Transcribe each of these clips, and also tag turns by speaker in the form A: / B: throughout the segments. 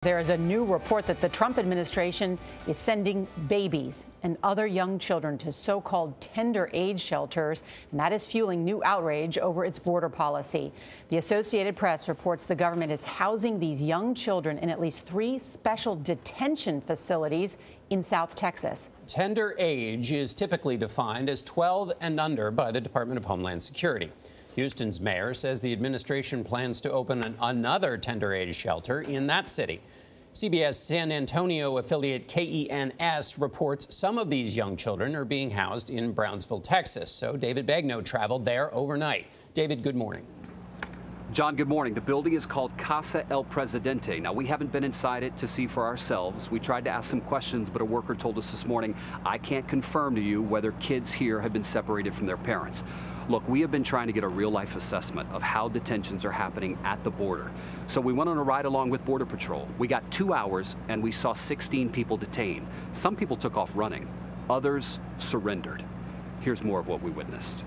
A: There is a new report that the Trump administration is sending babies and other young children to so-called tender age shelters, and that is fueling new outrage over its border policy. The Associated Press reports the government is housing these young children in at least 3 special detention facilities in South Texas.
B: Tender age is typically defined as 12 and under by the Department of Homeland Security. Houston's mayor says the administration plans to open another tender age shelter in that city. CBS San Antonio affiliate KENS reports some of these young children are being housed in Brownsville, Texas. So David Begnaud traveled there overnight. David, good morning.
C: John, good morning. The building is called Casa El Presidente. Now, we haven't been inside it to see for ourselves. We tried to ask some questions, but a worker told us this morning, I can't confirm to you whether kids here have been separated from their parents. Look, we have been trying to get a real-life assessment of how detentions are happening at the border. So we went on a ride along with Border Patrol. We got 2 hours, and we saw 16 people detained. Some people took off running. Others surrendered. Here's more of what we witnessed.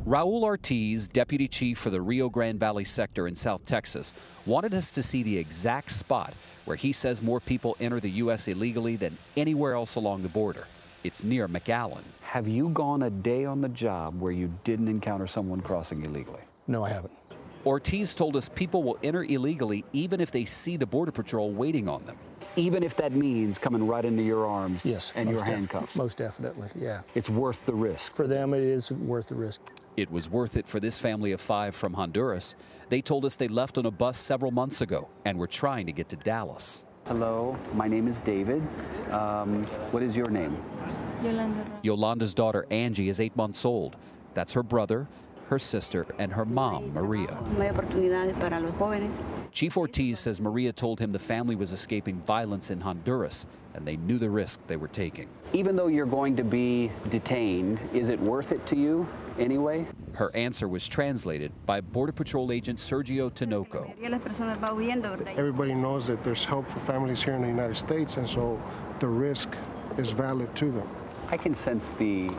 D: Raul Ortiz, deputy chief for the Rio Grande Valley sector in South Texas, wanted us to see the exact spot where he says more people enter the U.S. illegally than anywhere else along the border. It's near McAllen.
C: Have you gone a day on the job where you didn't encounter someone crossing illegally?
E: No, I haven't.
D: Ortiz told us people will enter illegally even if they see the Border Patrol waiting on them.
C: Even if that means coming right into your arms,
E: yes,
C: and your handcuffs?
E: Most definitely, yeah.
C: It's worth the risk.
E: For them, it is worth the risk.
D: It was worth it for this family of 5 from Honduras. They told us they left on a bus several months ago and were trying to get to Dallas.
C: Hello, my name is David. What is your name?
D: Yolanda's daughter, Angie, is 8 months old. That's her brother, her sister, and her mom, Maria. Chief Ortiz says Maria told him the family was escaping violence in Honduras, and they knew the risk they were taking.
C: Even though you're going to be detained, is it worth it to you anyway?
D: Her answer was translated by Border Patrol agent Sergio Tinoco.
F: Everybody knows that there's help for families here in the United States, and so the risk is valid to them.
C: I can sense the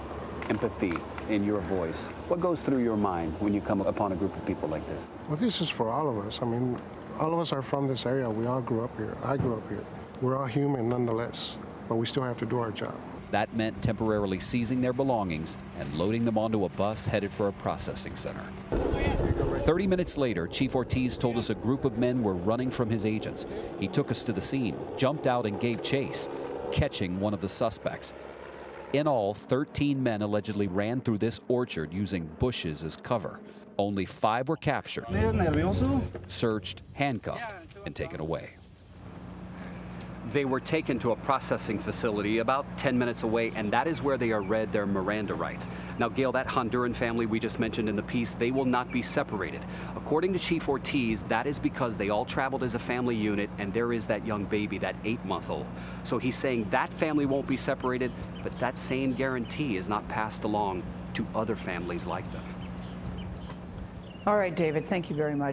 C: empathy in your voice. What goes through your mind when you come upon a group of people like this?
F: Well, this is for all of us. I mean, all of us are from this area. We all grew up here. I grew up here. We're all human nonetheless, but we still have to do our job.
D: That meant temporarily seizing their belongings and loading them onto a bus headed for a processing center. 30 minutes later, Chief Ortiz told us a group of men were running from his agents. He took us to the scene, jumped out and gave chase, catching one of the suspects. In all, 13 men allegedly ran through this orchard using bushes as cover. Only 5 were captured, searched, handcuffed, and taken away. They were taken to a processing facility about 10 minutes away, and that is where they are read their Miranda rights. Now, Gayle, that Honduran family we just mentioned in the piece, they will not be separated. According to Chief Ortiz, that is because they all traveled as a family unit, and there is that young baby, that 8-month-old. So he's saying that family won't be separated, but that same guarantee is not passed along to other families like them.
G: All right, David, thank you very much.